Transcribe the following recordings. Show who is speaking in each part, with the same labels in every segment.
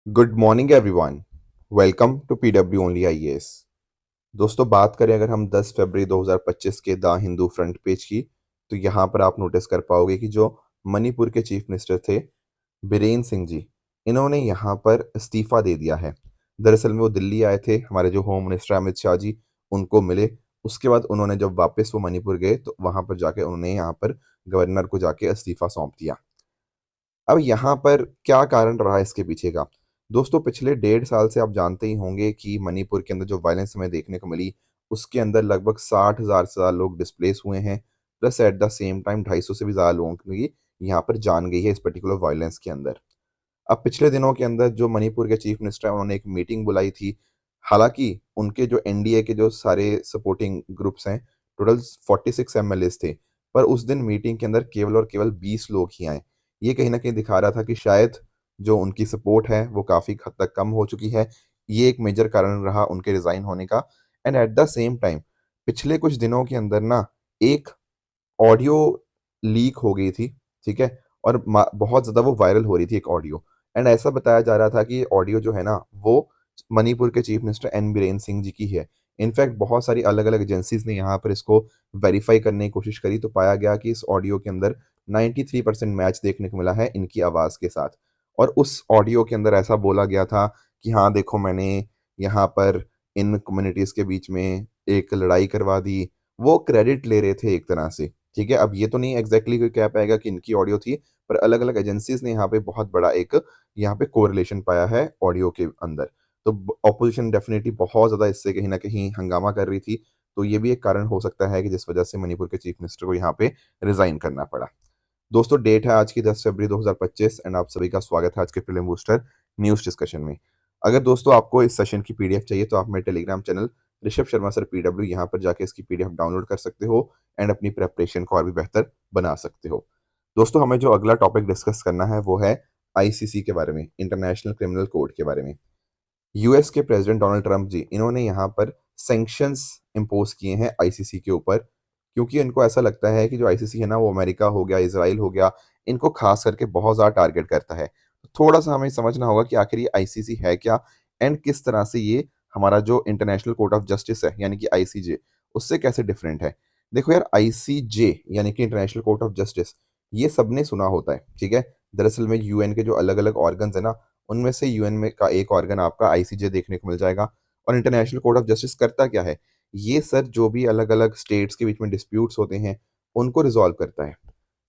Speaker 1: Good morning everyone. Welcome to PW only IAS. दोस्तों, बात करें अगर हम 10 फरवरी 2025 के द हिंदू फ्रंट पेज की, तो यहाँ पर आप नोटिस कर पाओगे कि जो मणिपुर के चीफ मिनिस्टर थे बीरेन सिंह जी, इन्होंने यहाँ पर इस्तीफा दे दिया है। दरअसल में वो दिल्ली आए थे, हमारे जो होम मिनिस्टर अमित शाह जी उनको मिले। उसके बाद उन्होंने जब वापस वो मणिपुर गए तो वहां पर जाके उन्होंने यहाँ पर गवर्नर को जाके इस्तीफा सौंप दिया। अब यहाँ पर क्या कारण रहा इसके पीछे का? दोस्तों, पिछले 1.5 साल से आप जानते ही होंगे कि मणिपुर के अंदर जो वायलेंस हमें देखने को मिली, उसके अंदर लगभग 60,000 से ज़्यादा लोग डिस्प्लेस हुए हैं। Plus at the same time 250 से भी ज़्यादा लोगों की यहाँ पर जान गई है इस पर्टिकुलर वायलेंस के अंदर। अब पिछले दिनों के अंदर जो मणिपुर के चीफ मिनिस्टर हैं, उन्होंने एक मीटिंग बुलाई थी। हालांकि उनके जो एनडीए के जो सारे सपोर्टिंग ग्रुप्स हैं, टोटल 46 एमएलएस थे, पर उस दिन मीटिंग के अंदर केवल और केवल 20 लोग ही आए। ये कहीं ना कहीं दिखा रहा था कि शायद जो उनकी सपोर्ट है वो काफ़ी हद तक कम हो चुकी है। ये एक मेजर कारण रहा उनके रिज़ाइन होने का। And at the same time पिछले कुछ दिनों के अंदर ना एक ऑडियो लीक हो गई थी, ठीक है? और बहुत ज़्यादा वो वायरल हो रही थी एक ऑडियो। एंड ऐसा बताया जा रहा था कि ये ऑडियो जो है ना, वो मणिपुर के chief minister N Biren Singh ji की है। इनफैक्ट बहुत सारी अलग अलग एजेंसीज ने यहाँ पर इसको वेरीफाई करने की कोशिश करी, तो पाया गया कि इस ऑडियो के अंदर 93% मैच देखने को मिला है इनकी आवाज़ के साथ। और उस ऑडियो के अंदर ऐसा बोला गया था कि हाँ देखो, मैंने यहाँ पर इन कम्युनिटीज़ के बीच में एक लड़ाई करवा दी। वो क्रेडिट ले रहे थे एक तरह से, ठीक है? अब ये तो नहीं एग्ज़ैक्टली कोई कह पाएगा कि इनकी ऑडियो थी, पर अलग-अलग एजेंसीज़ ने यहाँ पे बहुत बड़ा एक यहाँ पे कोरिलेशन पाया है ऑडियो के अंदर। तो ब ऑपोज़िशन डेफ़िनिटली बहुत ज़्यादा इससे कहीं न कहीं हंगामा कर रही थी। तो ये भी एक कारण हो सकता है कि जिस वजह से मणिपुर के चीफ मिनिस्टर को यहाँ पे रिज़ाइन करना पड़ा। दोस्तों, डेट है आज की 10 फरवरी 2025 एंड आप सभी का स्वागत है आज के प्रीलिम बूस्टर न्यूज़ डिस्कशन में। अगर दोस्तों आपको इस सेशन की पीडीएफ चाहिए तो आप मेरे Telegram channel Rishabh Sharma sir PW यहाँ पर जाके इसकी पीडीएफ डाउनलोड कर सकते हो एंड अपनी प्रिपरेशन को और भी बेहतर बना सकते हो। दोस्तों, हमें जो अगला टॉपिक डिस्कस करना है वो है आईसीसी के बारे में, इंटरनेशनल क्रिमिनल कोर्ट के बारे में। यूएस के प्रेसिडेंट डोनाल्ड ट्रंप जी, इन्होंने यहाँ पर सैंक्शंस इम्पोज किए हैं आईसीसी के ऊपर, क्योंकि इनको ऐसा लगता है कि जो आईसीसी है ना, वो अमेरिका हो गया, इसराइल हो गया, इनको खास करके बहुत ज़्यादा टारगेट करता है। तो थोड़ा सा हमें समझना होगा कि आखिर ये आईसीसी है क्या एंड किस तरह से ये हमारा जो इंटरनेशनल कोर्ट ऑफ जस्टिस है यानी कि आईसीजे, उससे कैसे डिफरेंट है। देखो यार, आईसीजे यानी कि इंटरनेशनल कोर्ट ऑफ जस्टिस, ये सबने सुना होता है, ठीक है? दरअसल में यूएन के जो अलग अलग ऑर्गन है ना, उनमें से यूएन में का एक ऑर्गन आपका आईसीजे देखने को मिल जाएगा। और इंटरनेशनल कोर्ट ऑफ जस्टिस करता क्या है? ये सर जो भी अलग-अलग स्टेट्स के बीच में डिस्प्यूट्स होते हैं, उनको रिज़ॉल्व करता है।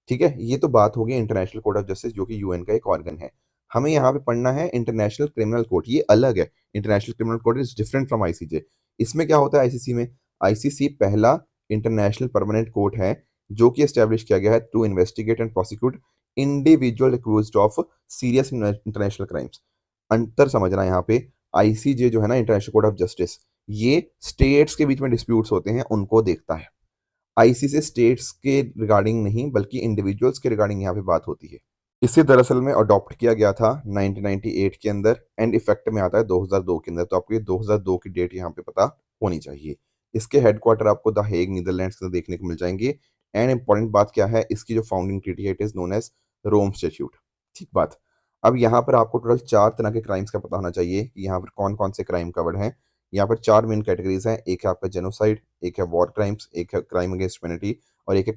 Speaker 1: ठीक है? ये तो बात हो गई इंटरनेशनल कोर्ट ऑफ जस्टिस, जो कि यूएन का एक ऑर्गन है। हमें यहाँ पे पढ़ना है इंटरनेशनल क्रिमिनल कोर्ट, ये अलग है। International criminal court is different from ICJ. इसमें क्या होता है आईसीसी में? आईसीसी पहला इंटरनेशनल परमानेंट कोर्ट है, जो कि एस्टैब्लिश किया गया है to investigate and prosecute individual accused of serious international crimes. अंतर समझना यहाँ पे, आईसीजे जो है ना, इंटरनेशनल कोर्ट ऑफ जस्टिस, ये स्टेट्स के बीच में डिस्प्यूट्स होते हैं उनको देखता है। आईसीसी स्टेट्स के रिगार्डिंग नहीं बल्कि इंडिविजुअल्स के रिगार्डिंग यहाँ पे बात होती है। इसे दरअसल में अडॉप्ट किया गया था 1998 के अंदर एंड इफेक्ट में आता है 2002 के अंदर। तो आपको ये 2002 की डेट यहाँ पे पता होनी चाहिए। इसके हेडक्वार्टर आपको द हेग नीदरलैंड्स में देखने को मिल जाएंगे। एंड इंपॉर्टेंट बात क्या है, इसकी जो फाउंडिंग ट्रीटी है, it is known as Rome statute. ठीक बात। अब यहाँ पर आपको टोटल 4 तरह के क्राइम्स का पता होना चाहिए कि यहाँ पर कौन कौन से क्राइम कवर्ड हैं। यहाँ पर 4 मेन कैटेगरीज हैं। एक है आपका जेनोसाइड, एक है वॉर क्राइम्स, एक है क्राइम अगेंस्ट ह्यूमैनिटी और एक है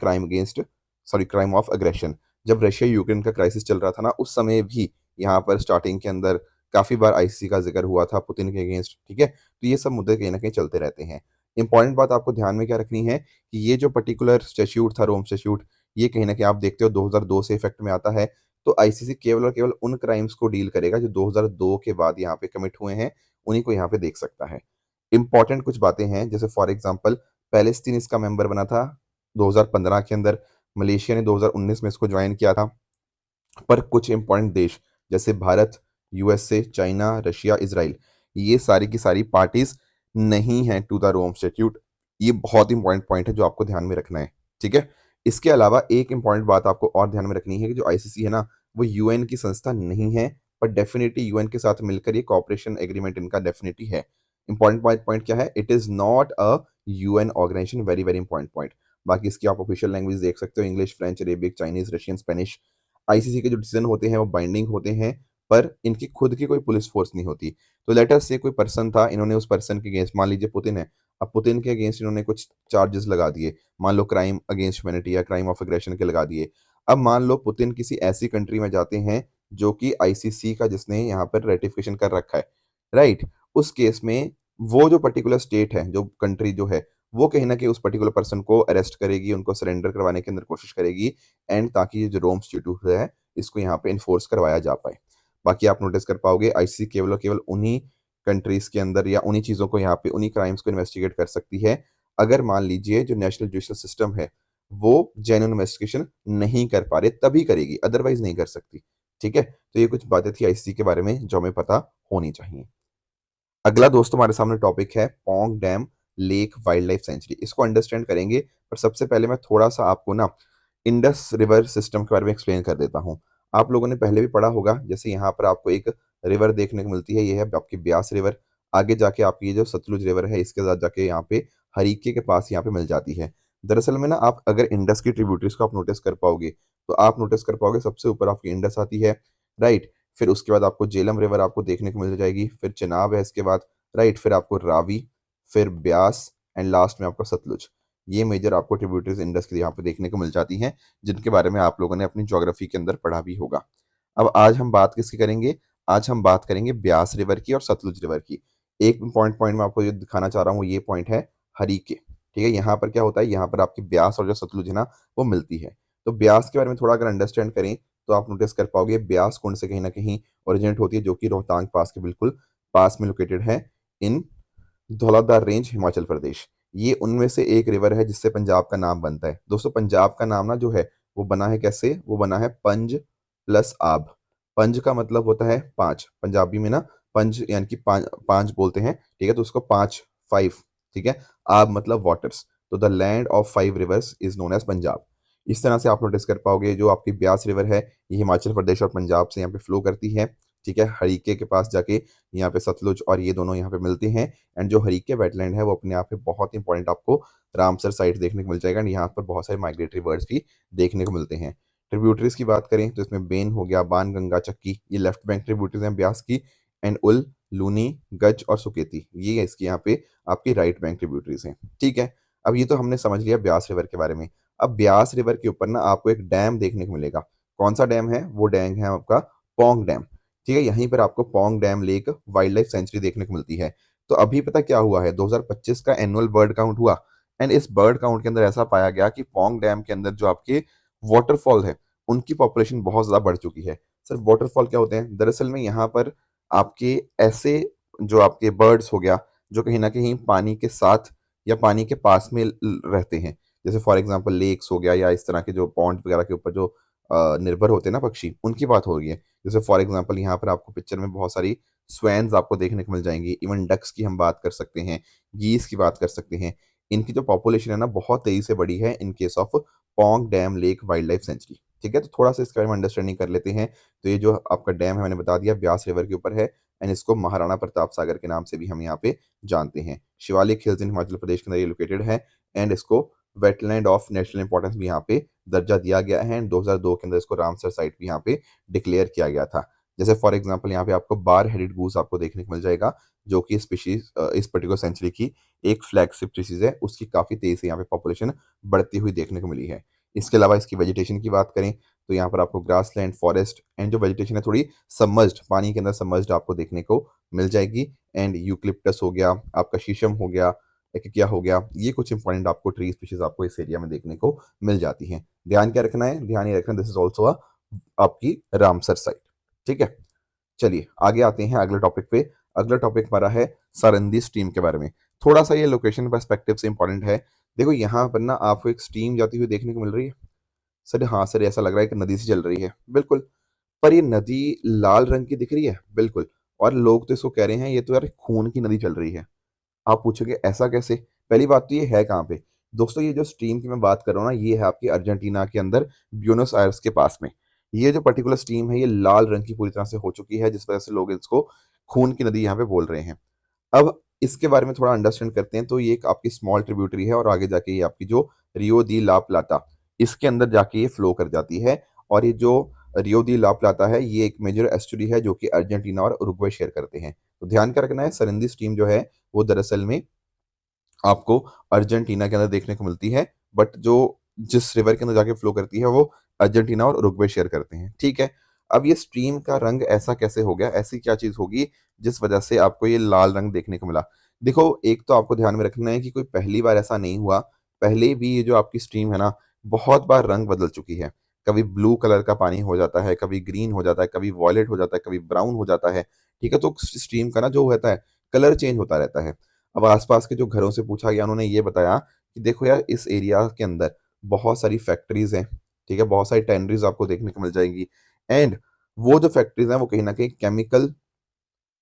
Speaker 1: क्राइम ऑफ अग्रेशन। जब रशिया यूक्रेन का क्राइसिस चल रहा था ना, उस समय भी यहाँ पर स्टार्टिंग के अंदर काफ़ी बार आईसीसी का जिक्र हुआ था पुतिन के अगेंस्ट, ठीक है? तो ये सब मुद्दे कहीं न कहीं चलते रहते हैं। इंपॉर्टेंट बात आपको ध्यान में क्या रखनी है कि ये जो पर्टिकुलर स्टैट्यूट था, रोम स्टैट्यूट, ये कहीं न कहीं आप देखते हो 2002 से इफ़ेक्ट में आता है। तो आईसीसी केवल और केवल उन क्राइम्स को डील करेगा जो 2002 के बाद यहाँ पे कमिट हुए हैं, उन्हीं को यहाँ पे देख सकता है। इंपॉर्टेंट कुछ बातें हैं, जैसे फॉर एग्ज़ाम्पल पैलेस्तीन इसका मेंबर बना था 2015 के अंदर, मलेशिया ने 2019 में इसको जॉइन किया था। पर कुछ इंपॉर्टेंट देश जैसे Bharat, USA, China, Russia, Israel, ये सारी की सारी पार्टीज नहीं हैं टू द रोम स्टैट्यूट। ये बहुत इंपॉर्टेंट पॉइंट है जो आपको ध्यान में रखना है, ठीक है? इसके अलावा एक इंपॉर्टेंट बात आपको और ध्यान में रखनी है कि जो आईसीसी है ना, वो यूएन की संस्था नहीं है, पर डेफिनेटली यूएन के साथ मिलकर ये कॉपरेशन एग्रीमेंट इनका डेफिनेटली है। इंपॉर्टेंट पॉइंट क्या है? It is not a UN organisation, very very important point. बाकी इसकी आप ऑफिशियल लैंग्वेज देख सकते हो, English, French, Arabic, Chinese, Russian, Spanish. ICC के जो डिसीजन होते हैं वो बाइंडिंग होते हैं, पर इनकी खुद की कोई पुलिस फोर्स नहीं होती। तो लेट अस से कोई पर्सन था, इन्होंने उस पर्सन के अगेंस्ट, मान लीजिए पुतिन है, अब पुतिन के अगेंस्ट इन्होंने कुछ चार्जेस लगा दिए, मान लो क्राइम अगेंस्ट ह्यूमैनिटी या क्राइम ऑफ एग्रेशन के लगा दिए। अब मान लो पुतिन किसी ऐसी कंट्री में जाते हैं जो कि आईसीसी का जिसने यहाँ पर रेटिफिकेशन कर रखा है, राइट, उस केस में वो जो पर्टिकुलर स्टेट है, जो कंट्री जो है, वो कहीं ना कहीं उस पर्टिकुलर पर्सन को अरेस्ट करेगी, उनको सरेंडर करवाने के अंदर कोशिश करेगी, एंड ताकि ये जो रोम स्टेट्यूट है इसको यहाँ पे इन्फोर्स करवाया जा पाए। बाकी आप नोटिस कर पाओगे आईसीसी केवल और केवल उन्हीं कंट्रीज के अंदर या उन्हीं चीज़ों को यहाँ पे उन्हीं क्राइम्स को इन्वेस्टिगेट कर सकती है अगर मान लीजिए जो नेशनल जुडिशियल सिस्टम है वो जेन्युइन इन्वेस्टिगेशन नहीं कर पा रहे, तभी करेगी, अदरवाइज नहीं कर सकती। ठीक है, तो ये कुछ बातें थी आईसीसी के बारे में जो हमें पता होनी चाहिए। अगला दोस्तों हमारे सामने टॉपिक है Pong dam lake wild life sanctuary. इसको अंडरस्टैंड करेंगे, पर सबसे पहले मैं थोड़ा सा आपको ना इंडस रिवर सिस्टम के बारे में एक्सप्लेन कर देता हूँ। आप लोगों ने पहले भी पढ़ा होगा, जैसे यहाँ पर आपको एक रिवर देखने को मिलती है, ये है आपकी ब्यास रिवर। आगे जाके आपकी ये जो सतलुज रिवर है इसके साथ जाके यहाँ पे हरीके के पास यहाँ पे मिल जाती है। दरअसल में ना आप अगर इंडस की ट्रिब्यूटरीज को आप नोटिस कर पाओगे तो आप नोटिस कर पाओगे सबसे ऊपर आपकी इंडस आती है, राइट। फिर उसके बाद आपको जेलम रिवर आपको देखने को मिल जाएगी, फिर चिनाब है इसके बाद, राइट, फिर आपको रावी, फिर ब्यास, एंड लास्ट में आपका सतलुज। ये मेजर आपको ट्रिब्यूटरीज इंडस के यहाँ पे देखने को मिल जाती हैं, जिनके बारे में आप लोगों ने अपनी ज्योग्राफी के अंदर पढ़ा भी होगा। अब आज हम बात किसकी करेंगे? आज हम बात करेंगे ब्यास रिवर की और सतलुज रिवर की। एक पॉइंट पॉइंट में आपको ये दिखाना चाह रहा हूँ, ये पॉइंट है हरीके। ठीक है, यहाँ पर क्या होता है, यहाँ पर आपकी ब्यास और जो सतलुज है ना वो मिलती है। तो ब्यास के बारे में थोड़ा अगर अंडरस्टैंड करें तो आप नोटिस कर पाओगे ब्यास कुंड से कहीं ना कहीं ओरिजिनेट होती है, जो कि रोहतांग पास के बिल्कुल पास में लोकेटेड है इन धौलाधार रेंज, हिमाचल प्रदेश। ये उनमें से एक रिवर है जिससे पंजाब का नाम बनता है। दोस्तों पंजाब का नाम ना जो है वो बना है कैसे? वो बना है पंज प्लस आब। पंज का मतलब होता है पांच, पंजाबी में ना पंज यानी कि पांच बोलते हैं, ठीक है, तो उसको पांच, फाइव, ठीक है। आब मतलब वाटर्स, तो the land of five rivers is known as Punjab. इस तरह से आप नोटिस कर पाओगे जो आपकी ब्यास रिवर है ये हिमाचल प्रदेश और पंजाब से यहाँ पे फ्लो करती है। ठीक है, हरीके के पास जाके यहाँ पे सतलुज और ये दोनों यहाँ पे मिलते हैं। एंड जो हरीके वेटलैंड है वो अपने आप में बहुत इंपॉर्टेंट आपको रामसर साइट देखने को मिल जाएगा, एंड यहाँ पर बहुत सारे माइग्रेटरी बर्ड्स भी देखने को मिलते हैं। ट्रिब्यूटरीज की बात करें तो इसमें बेन हो गया, बान गंगा, चक्की, ये लेफ्ट बैंक ट्रिब्यूटरीज हैं ब्यास की, एंड उल, लूनी, गज और सुकेती ये इसकी यहाँ पे आपकी राइट बैंक ट्रिब्यूटरीज हैं। ठीक है, अब ये तो हमने समझ लिया ब्यास रिवर के बारे में। अब ब्यास रिवर के ऊपर ना आपको एक डैम देखने को मिलेगा। कौन सा डैम है? वो डैम है आपका पोंग डैम। ठीक है, यहीं पर आपको Pong dam lake wild life sanctuary देखने को मिलती है। तो अभी पता क्या हुआ है, 2025 का एनुअल बर्ड काउंट हुआ, एंड इस बर्ड काउंट के अंदर ऐसा पाया गया कि पोंग डैम के अंदर जो आपके वाटरफॉल है उनकी पॉपुलेशन बहुत ज़्यादा बढ़ चुकी है। सर वाटरफॉल क्या होते हैं? दरअसल में यहाँ पर आपके ऐसे जो आपके बर्ड्स हो गया जो कहीं ना कहीं पानी के साथ या पानी के पास में रहते हैं, जैसे फॉर एग्जांपल लेक्स हो गया या इस तरह के जो पॉन्ड वगैरह के ऊपर जो निर्भर होते हैं ना पक्षी, उनकी बात हो रही है। जैसे फॉर एग्जांपल यहाँ पर आपको पिक्चर में बहुत सारी स्वैन्स आपको देखने को मिल जाएंगी, इवन डक्स की हम बात कर सकते हैं, गीस की बात कर सकते हैं। इनकी जो पॉपुलेशन है ना बहुत तेजी से बढ़ी है in case of Pong dam lake wild life sanctuary. ठीक है, तो थोड़ा सा इसके बारे में अंडरस्टैंडिंग कर लेते हैं। तो ये जो आपका डैम है मैंने बता दिया ब्यास रिवर के ऊपर है, एंड इसको महाराणा प्रताप सागर के नाम से भी हम यहाँ पे जानते हैं। शिवालिक हिल्स इन हिमाचल प्रदेश के अंदर ये लोकेटेड है, एंड इसको वेटलैंड ऑफ नेशनल इंपॉर्टेंस भी यहाँ पे दर्जा दिया गया है, एंड 2002 के अंदर इसको रामसर साइट भी यहाँ पे डिक्लेयर किया गया था। जैसे फॉर एग्जांपल यहाँ पे आपको बार हेडेड गूस आपको देखने को मिल जाएगा, जो कि स्पीशीज इस पर्टिकुलर सेंचुरी की एक फ्लैगशिप स्पीशीज है, उसकी काफी तेजी से यहाँ पे पॉपुलेशन बढ़ती हुई देखने को मिली है। इसके अलावा इसकी वेजिटेशन की बात करें तो यहाँ पर आपको ग्रास लैंड, फॉरेस्ट, एंड जो वेजिटेशन है थोड़ी सबमर्ज्ड, पानी के अंदर सबमर्ज्ड आपको देखने को मिल जाएगी। एंड यूक्लिप्टस हो गया, आपका शीशम हो गया, एक क्या हो गया, ये कुछ इंपॉर्टेंट आपको ट्री स्पीशीज आपको इस एरिया में देखने को मिल जाती हैं। ध्यान क्या रखना है? ध्यान ये रखना दिस इज ऑल्सो आपकी रामसर साइट। ठीक है, चलिए आगे आते हैं अगले टॉपिक पे। अगला टॉपिक हमारा है सरंदी स्ट्रीम के बारे में। थोड़ा सा ये लोकेशन पर्सपेक्टिव से इंपॉर्टेंट है। देखो यहाँ पर ना आपको एक स्ट्रीम जाती हुई देखने को मिल रही है। सर हाँ सर, ऐसा लग रहा है कि नदी से चल रही है, बिल्कुल। पर ये नदी लाल रंग की दिख रही है, बिल्कुल। और लोग तो इसको कह रहे हैं ये तो यार खून की नदी चल रही है। आप पूछोगे ऐसा कैसे? पहली बात तो ये है कहाँ पे? दोस्तों ये जो स्ट्रीम की मैं बात कर रहा हूँ ना ये है आपकी अर्जेंटीना के अंदर ब्यूनस आयर्स के पास में। ये जो पर्टिकुलर स्ट्रीम है ये लाल रंग की पूरी तरह से हो चुकी है, जिस वजह से लोग इसको खून की नदी यहाँ पे बोल रहे हैं। अब इसके बारे में थोड़ा अंडरस्टैंड करते हैं। तो ये एक आपकी स्मॉल ट्रिब्यूटरी है और आगे जाके ये आपकी जो रियो दी ला प्लाटा इसके अंदर जाके ये फ्लो कर जाती है। और ये जो रियो दी ला प्लाता है, ये एक मेजर एस्चुरी है जो कि अर्जेंटीना और उरुग्वे शेयर करते हैं। तो ध्यान क्या रखना है, सरंदी स्ट्रीम जो है वो दरअसल में आपको अर्जेंटीना के अंदर देखने को मिलती है, बट जो जिस रिवर के अंदर जाके फ्लो करती है वो अर्जेंटीना और उरुग्वे शेयर करते हैं, ठीक है। अब ये स्ट्रीम का रंग ऐसा कैसे हो गया, ऐसी क्या चीज होगी जिस वजह से आपको ये लाल रंग देखने को मिला। देखो, एक तो आपको ध्यान में रखना है कि कोई पहली बार ऐसा नहीं हुआ, पहले भी ये जो आपकी स्ट्रीम है ना, बहुत बार रंग बदल चुकी है। कभी ब्लू कलर का पानी हो जाता है, कभी ग्रीन हो जाता है, कभी वॉयलेट हो जाता है, कभी ब्राउन हो जाता है, ठीक है। तो स्ट्रीम का ना जो होता है, कलर चेंज होता रहता है। अब आसपास के जो घरों से पूछा गया, उन्होंने ये बताया कि देखो यार, इस एरिया के अंदर बहुत सारी फैक्ट्रीज हैं, ठीक है, बहुत सारी टैनरीज आपको देखने को मिल जाएंगी। एंड वो जो फैक्ट्रीज हैं वो कहीं ना कहीं केमिकल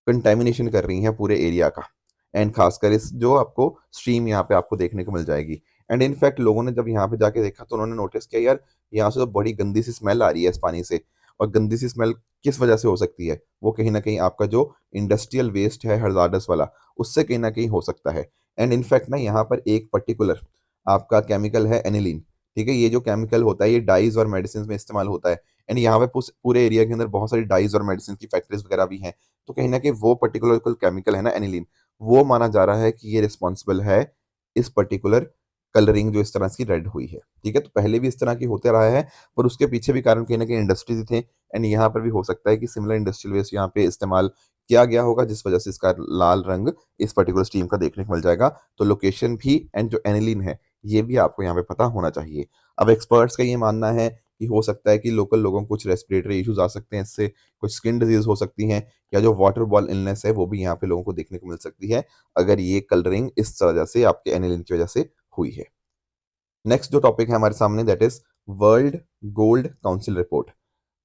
Speaker 1: कंटेमिनेशन कर रही हैं पूरे एरिया का। एंड खासकर इस जो आपको स्ट्रीम यहाँ पे आपको देखने को मिल जाएगी। एंड इनफैक्ट लोगों ने जब यहाँ पे जाके देखा तो उन्होंने नोटिस किया, यार यहाँ से तो बड़ी गंदी सी स्मेल आ रही है इस पानी से। और गंदी सी स्मेल किस वजह से हो सकती है, वो कहीं ना कहीं आपका जो इंडस्ट्रियल वेस्ट है हजार्डस वाला, उससे कहीं ना कहीं हो सकता है। एंड इनफैक्ट ना यहाँ पर एक पर्टिकुलर आपका केमिकल है एनिलीन, ठीक है। ये जो केमिकल होता है ये डाइज और मेडिसिन में इस्तेमाल होता है। एंड यहाँ पे पूरे एरिया के अंदर बहुत सारी डाइज और मेडिसिन की फैक्ट्रीज वगैरह भी हैं। तो कहीं न कहीं वो पर्टिकुलर केमिकल है ना एनिलीन, वो माना जा रहा है कि ये रिस्पॉन्सिबल है इस पर्टिकुलर कलरिंग जो इस तरह की रेड हुई है, ठीक है। तो पहले भी इस तरह की होते रहा है, पर उसके पीछे भी कारण कहीं न कहीं इंडस्ट्रीज़ ही थे। एंड यहाँ पर भी हो सकता है कि सिमिलर इंडस्ट्रियल वेस्ट यहाँ पे इस्तेमाल किया गया होगा, जिस वजह से इसका लाल रंग इस पर्टिकुलर स्ट्रीम का देखने को मिल जाएगा। तो लोकेशन भी एंड जो एनिलीन है, ये भी आपको यहाँ पे पता होना चाहिए। अब एक्सपर्ट्स का ये मानना है कि हो सकता है कि लोकल लोगों को कुछ रेस्पिरेटरी इश्यूज़ आ सकते हैं इससे, कुछ स्किन डिजीज़ हो सकती हैं, या जो वाटर बॉल इलनेस है वो भी यहाँ पे लोगों को देखने को मिल सकती है, अगर ये कलरिंग इस वजह से आपके एनिलिन की वजह से हुई है। नेक्स्ट जो टॉपिक है हमारे सामने, that is world gold council report.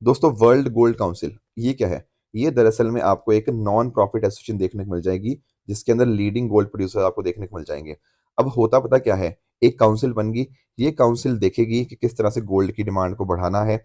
Speaker 1: दोस्तों, वर्ल्ड गोल्ड काउंसिल ये क्या है? ये दरअसल में आपको एक नॉन प्रॉफिट एसोसिएशन देखने को मिल जाएगी, जिसके अंदर लीडिंग गोल्ड प्रोड्यूसर आपको देखने को मिल जाएंगे। अब होता पता क्या है, एक काउंसिल बन गई। ये काउंसिल देखेगी कि किस तरह से गोल्ड की डिमांड को बढ़ाना है,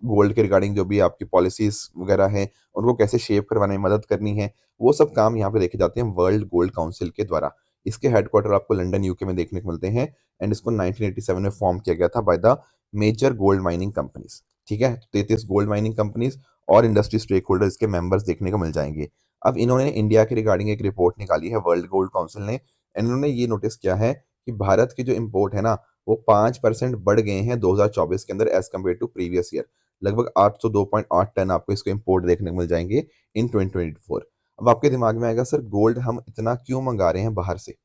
Speaker 1: गोल्ड के रिगार्डिंग जो भी आपकी पॉलिसीज वगैरह हैं उनको कैसे शेप करवाने में मदद करनी है, वो सब काम यहाँ पे देखे जाते हैं वर्ल्ड गोल्ड काउंसिल के द्वारा। इसके हेडक्वार्टर आपको लंदन यूके में देखने को मिलते हैं। एंड इसको 1987 में फॉर्म किया गया था by the major gold mining companies, ठीक है। 33 गोल्ड माइनिंग कंपनीज और इंडस्ट्री स्टेक होल्डर इसके मेंबर्स देखने को मिल जाएंगे। अब इन्होंने इंडिया के रिगार्डिंग एक रिपोर्ट निकाली है वर्ल्ड गोल्ड काउंसिल ने। एंड इन्होंने ये नोटिस किया है कि भारत के जो इम्पोर्ट है ना, वो 5% बढ़ गए हैं 2024 के अंदर as compare to previous year. लगभग 802.8 टन आपको इसको इम्पोर्ट देखने को मिल जाएंगे इन 2024। अब आपके दिमाग में आएगा, सर गोल्ड हम इतना क्यों मंगा रहे हैं बाहर से?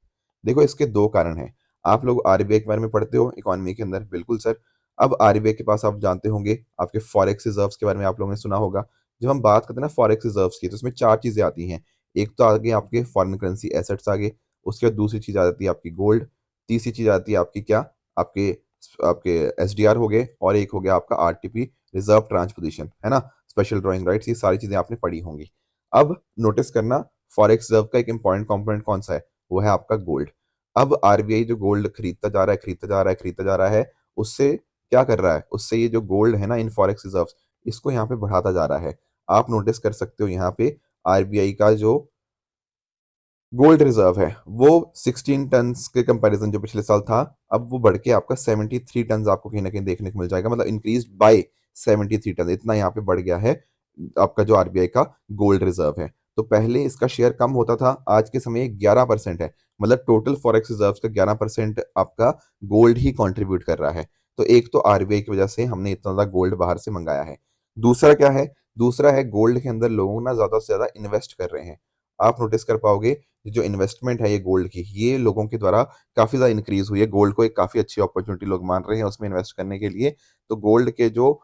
Speaker 1: देखो, इसके दो कारण हैं। आप लोग आरबीआई के बारे में पढ़ते हो इकोनॉमी के अंदर, बिल्कुल सर। अब आरबीआई के पास आप जानते होंगे, आपके फॉरेक्स रिजर्व्स के बारे में आप लोगों ने सुना होगा। जब हम बात करते हैं ना फॉरेक्स रिजर्व्स की, तो इसमें चार चीजें आती हैं। एक तो आगे आपके फॉरेन करेंसी एसेट्स आगे, उसके बाद दूसरी चीज आ जाती है आपकी गोल्ड, तीसरी चीज आती है आपकी क्या, आपके आपके एसडीआर हो गए, और एक हो गया आपका आरटीपी, रिजर्व ट्रांस पोजीशन, है ना, स्पेशल ड्राइंग राइट्स। ये सारी चीजें आपने पढ़ी होंगी। अब नोटिस करना, फॉरेक्स रिजर्व का एक इंपॉर्टेंट कंपोनेंट कौन सा है? वो है आपका गोल्ड। अब आरबीआई जो गोल्ड खरीदता जा रहा है, खरीदता जा रहा है, खरीदता जा रहा है, उससे क्या कर रहा है, उससे ये जो गोल्ड है ना इन फॉरेक्स रिजर्व्स, इसको यहाँ पे बढ़ाता जा रहा है। आप नोटिस कर सकते हो यहाँ पे आरबीआई का जो गोल्ड रिजर्व है वो 16 टन के कंपैरिजन जो पिछले साल था, अब वो बढ़ के आपका 73 टन आपको कहीं ना कहीं देखने को मिल जाएगा। मतलब इंक्रीज बाय 73 टन, इतना यहाँ पे बढ़ गया है आपका जो आरबीआई का गोल्ड रिजर्व है। तो पहले इसका शेयर कम होता था, आज के समय 11% है। मतलब टोटल फॉरेक्स रिजर्व का 11% आपका गोल्ड ही कंट्रीब्यूट कर रहा है। तो एक तो आरबीआई की वजह से हमने इतना ज्यादा गोल्ड बाहर से मंगाया है। दूसरा क्या है? दूसरा है गोल्ड के अंदर लोग ना ज्यादा से ज्यादा इन्वेस्ट कर रहे हैं। आप नोटिस कर पाओगे, जो इन्वेस्टमेंट है ये गोल्ड की, ये लोगों के द्वारा काफी ज्यादा इंक्रीज हुई है। गोल्ड को एक काफी अच्छी अपॉर्चुनिटी लोग मान रहे हैं उसमें इन्वेस्ट करने के लिए। तो गोल्ड के जो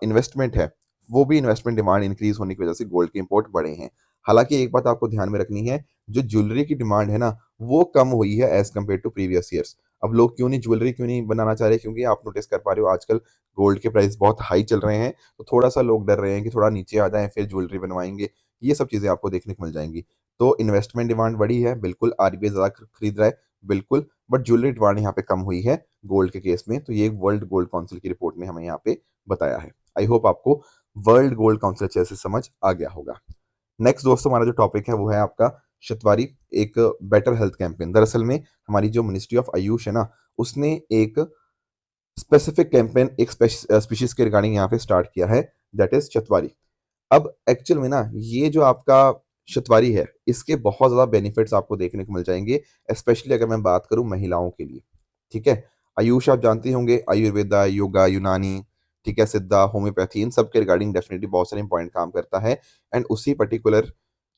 Speaker 1: इन्वेस्टमेंट है, वो भी इन्वेस्टमेंट डिमांड इंक्रीज होने की वजह से गोल्ड के इंपोर्ट बढ़े हैं। हालांकि एक बात आपको ध्यान में रखनी है, जो ज्वेलरी की डिमांड है ना, वो कम हुई है as compare to previous years. अब लोग क्यों नहीं ज्वेलरी क्यों नहीं बनाना चाह रहे? क्योंकि आप नोटिस कर पा रहे हो आजकल गोल्ड के प्राइस बहुत हाई चल रहे हैं, तो थोड़ा सा लोग डर रहे हैं कि थोड़ा नीचे आ जाए फिर ज्वेलरी बनवाएंगे। ये सब चीजें आपको देखने को मिल जाएंगी। तो इन्वेस्टमेंट डिमांड बढ़ी है, बिल्कुल। आरबीआई ज़्यादा खरीद रहा है, बिल्कुल। बट ज्वेलरी डिमांड यहाँ पे कम हुई है गोल्ड के केस में। तो ये वर्ल्ड गोल्ड काउंसिल की रिपोर्ट ने हमें यहाँ पे बताया है। आई होप आपको वर्ल्ड गोल्ड काउंसिल अच्छे से समझ आ गया होगा। नेक्स्ट दोस्तों, हमारा जो टॉपिक है वो है आपका शतवारी एक बेटर हेल्थ कैंपेन। दरअसल में हमारी जो मिनिस्ट्री ऑफ आयुष है ना, उसने एक स्पेसिफिक कैंपेन एक स्पीशीज के रिगार्डिंग यहाँ पे स्टार्ट किया है, दैट इज चतवारी। अब एक्चुअल में ना ये जो आपका शतवारी है, इसके बहुत ज़्यादा बेनिफिट्स आपको देखने को मिल जाएंगे, स्पेशली अगर मैं बात करूं महिलाओं के लिए। ठीक है, आयुष आप जानते होंगे, आयुर्वेदा, योगा, यूनानी, ठीक है, सिद्धा, होम्योपैथी, इन सब के रिगार्डिंग डेफिनेटली बहुत सारे इंपॉर्टेंट काम करता है। एंड उसी पर्टिकुलर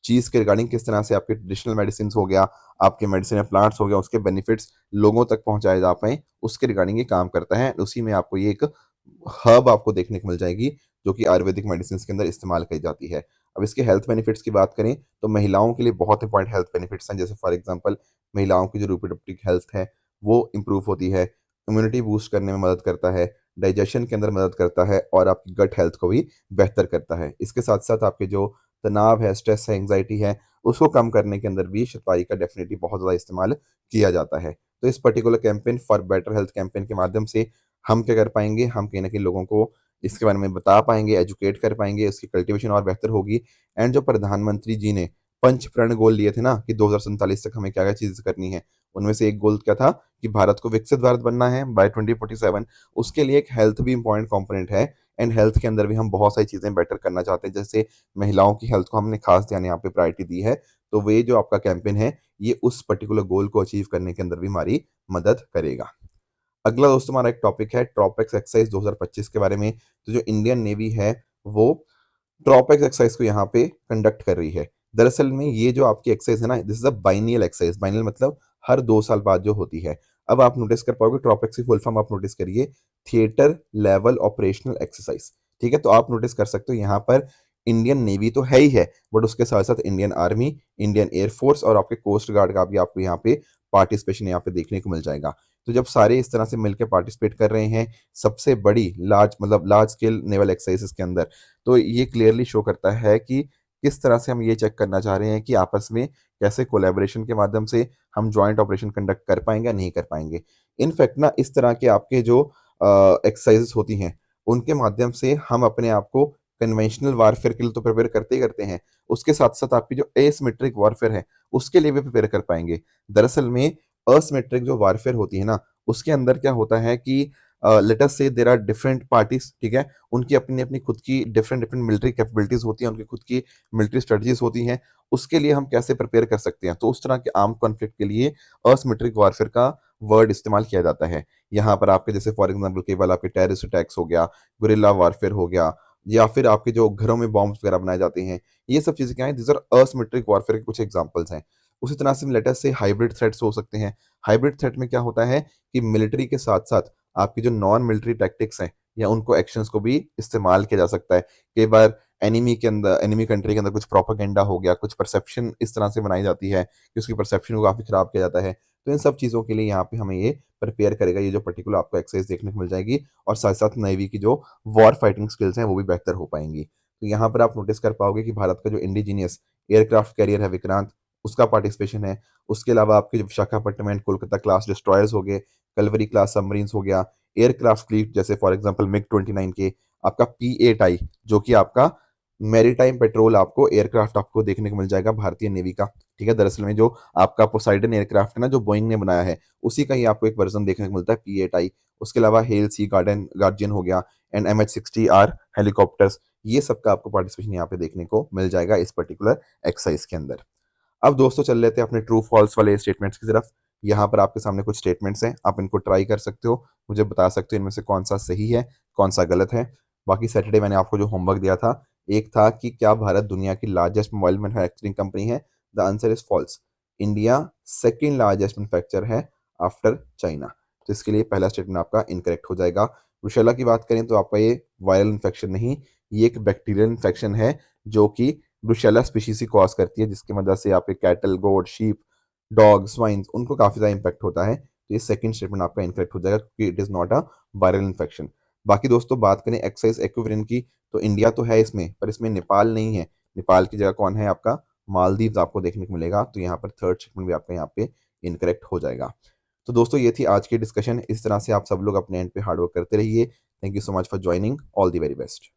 Speaker 1: चीज़ के रिगार्डिंग किस तरह से आपके ट्रेडिशनल मेडिसिन हो गया, आपके मेडिसिन प्लांट्स हो गया, उसके बेनिफिट्स लोगों तक पहुंचाए जा पाए, उसके रिगार्डिंग ये काम करता है। उसी में आपको ये एक हब आपको देखने को मिल जाएगी जो कि आयुर्वेदिक मेडिसिन के अंदर इस्तेमाल की जाती है। अब इसके हेल्थ बेनिफिट्स की बात करें तो महिलाओं के लिए बहुत इंपॉर्टेंट हेल्थ बेनिफिट्स हैं, जैसे फॉर एग्जांपल महिलाओं की जो रिप्रोडक्टिव हेल्थ है वो इंप्रूव होती है, इम्यूनिटी बूस्ट करने में मदद करता है, डाइजेशन के अंदर मदद करता है और आपकी गट हेल्थ को भी बेहतर करता है। इसके साथ साथ आपके जो तनाव है, स्ट्रेस है, एंग्जाइटी है, उसको कम करने के अंदर भी शतवारी का डेफिनेटली बहुत ज़्यादा इस्तेमाल किया जाता है। तो इस particular campaign for better health campaign के माध्यम से हम क्या कर पाएंगे, हम कहीं ना कहीं लोगों को इसके बारे में बता पाएंगे, एजुकेट कर पाएंगे, इसकी कल्टीवेशन और बेहतर होगी। एंड जो प्रधानमंत्री जी ने पंच प्रण गोल लिए थे ना कि 2047 तक हमें क्या क्या चीजें करनी है, उनमें से एक गोल क्या था कि भारत को विकसित भारत बनना है बाय 2047। उसके लिए एक हेल्थ भी इंपॉर्टेंट कंपोनेंट है। एंड हेल्थ के अंदर भी हम बहुत सारी चीजें बेटर करना चाहते हैं, जैसे महिलाओं की हेल्थ को हमने खास ध्यान यहाँ पे प्रायोरिटी दी है। तो वे जो आपका कैंपेन है ये उस पर्टिकुलर गोल को अचीव करने के अंदर भी हमारी मदद करेगा। अगला दोस्तों हमारा एक टॉपिक है ट्रॉपिक्स एक्सरसाइज 2025 के बारे में। तो जो इंडियन नेवी है वो ट्रॉपिक्स एक्सरसाइज को यहाँ पे कंडक्ट कर रही है। दरअसल में ये जो आपकी एक्सरसाइज है ना, this is a biennial exercise. Biennial मतलब हर 2 साल बाद जो होती है। अब आप नोटिस कर पाओगे ट्रॉपिक्स की फुल फॉर्म आप नोटिस करिए, थिएटर लेवल ऑपरेशनल एक्सरसाइज। ठीक है, तो आप नोटिस कर सकते हो यहाँ पर इंडियन नेवी तो है ही है, बट उसके साथ साथ इंडियन आर्मी, इंडियन एयरफोर्स और आपके कोस्ट गार्ड का भी आपको यहाँ पे पार्टिसिपेशन यहाँ पे देखने को मिल जाएगा। तो जब सारे इस तरह से मिलकर पार्टिसिपेट कर रहे हैं सबसे बड़ी लार्ज मतलब लार्ज स्केल नेवल एक्सरसाइजेस के अंदर, तो ये क्लियरली शो करता है कि किस तरह से हम ये चेक करना चाह रहे हैं कि आपस में कैसे कोलैबोरेशन के माध्यम से हम जॉइंट ऑपरेशन कंडक्ट कर पाएंगे या नहीं कर पाएंगे। इनफैक्ट ना इस तरह के आपके जो एक्सरसाइजेस होती हैं उनके माध्यम से हम अपने आप को कन्वेंशनल वारफेयर के लिए तो प्रिपेयर करते ही करते हैं, उसके साथ साथ आपकी जो एसिमेट्रिक वारफेयर है उसके लिए भी प्रिपेयर कर पाएंगे। दरअसल में असिमेट्रिक जो वारफेयर होती है ना, उसके अंदर क्या होता है कि लेट अस से देयर आर डिफरेंट पार्टीज, ठीक है, उनकी अपनी अपनी खुद की डिफरेंट डिफरेंट मिलिट्री कैपेबिलिटीज होती हैं, उनकी खुद की मिलिट्री स्ट्रेटजीज होती हैं। उसके लिए हम कैसे प्रिपेयर कर सकते हैं, तो उस तरह के आर्म कॉन्फ्लिक्ट के लिए असिमेट्रिक वारफेयर का वर्ड इस्तेमाल किया जाता है। यहाँ पर आपके जैसे फॉर एग्जाम्पल केवल आपके टेररिस्ट अटैक्स हो गया, गुरिल्ला वारफेयर हो गया, या फिर आपके जो घरों में बॉम्ब्स वगैरह बनाए जाते हैं, ये सब चीज़ें क्या हैं, दिस आर असिमेट्रिक वारफेयर के कुछ एग्जांपल्स हैं। उसी तरह से लेट अस से हाइब्रिड थ्रेट्स हो सकते हैं। हाइब्रिड थ्रेट में क्या होता है कि मिलिट्री के साथ साथ आपकी जो नॉन मिलिट्री टैक्टिक्स हैं या उनको एक्शंस को भी इस्तेमाल किया जा सकता है। कई बार एनिमी के अंदर, एनिमी कंट्री के अंदर कुछ प्रोपागेंडा हो गया, कुछ परसेप्शन इस तरह से बनाई जाती है कि उसकी परसेप्शन को काफ़ी खराब किया जाता है। तो इन सब चीज़ों के लिए यहाँ पे हमें ये प्रिपेयर करेगा, ये जो पर्टिकुलर आपको एक्सरसाइज देखने को मिल जाएगी। और साथ साथ नेवी की जो वॉर फाइटिंग स्किल्स हैं वो भी बेहतर हो पाएंगी। तो यहाँ पर आप नोटिस कर पाओगे कि भारत का जो इंडिजीनियस एयरक्राफ्ट कैरियर है विक्रांत, उसका पार्टिसिपेशन है। उसके अलावा आपके जो Visakhapatnam and Kolkata class destroyers हो गए, कलवरी क्लास सबमरीन्स हो गया, एयरक्राफ्ट फ्लीट जैसे फॉर एग्जांपल मिग 29 के, आपका P8I जो कि आपका मैरीटाइम पेट्रोल आपको एयरक्राफ्ट आपको देखने को मिल जाएगा भारतीय नेवी का। ठीक है, दरअसल में जो आपका पोसाइडन एयरक्राफ्ट है ना जो बोइंग ने बनाया है, उसी का ही आपको एक वर्जन देखने को मिलता है P8I। उसके अलावा हेल सी गार्डियन हो गया एंड MH-60R हेलीकॉप्टर्स, ये सबका आपको पार्टिसिपेशन यहाँ पे देखने को मिल जाएगा इस पर्टिकुलर एक्सरसाइज के अंदर। अब दोस्तों चल लेते हैं अपने ट्रू फॉल्स वाले स्टेटमेंट्स की तरफ। यहाँ पर आपके सामने कुछ स्टेटमेंट्स हैं, आप इनको ट्राई कर सकते हो, मुझे बता सकते हो इनमें से कौन सा सही है कौन सा गलत है। बाकी सैटरडे मैंने आपको जो होमवर्क दिया था, एक था कि क्या भारत दुनिया की लार्जेस्ट मोबाइल मैन्युफैक्चरिंग कंपनी है। The answer is false. India second largest manufacture है आफ्टर चाइना। तो इसके लिए पहला स्टेटमेंट आपका इनकरेक्ट हो जाएगा। रुशेला की बात करें तो आपका ये वायरल इन्फेक्शन नहीं, ये एक बैक्टीरियल इन्फेक्शन है जो कि ब्रुशेला स्पीशीज की कॉज करती है, जिसकी मदद से आपके कैटल, गोट, शीप, डॉग, स्वाइन उनको काफ़ी ज़्यादा इंपैक्ट होता है। तो ये सेकंड स्टेटमेंट आपका इनकरेक्ट हो जाएगा क्योंकि it is not a viral infection. बाकी दोस्तों बात करें एक्साइज एक्विवरिन की, तो इंडिया तो है इसमें, पर इसमें नेपाल नहीं है। नेपाल की जगह कौन है आपका, मालदीव्स आपको देखने को मिलेगा। तो यहाँ पर थर्ड स्टेटमेंट भी आपका यहाँ पे इनकरेक्ट हो जाएगा। तो दोस्तों ये थी आज की डिस्कशन। इस तरह से आप सब लोग अपने एंड पे हार्डवर्क करते रहिए। Thank you so much for joining. All the very best.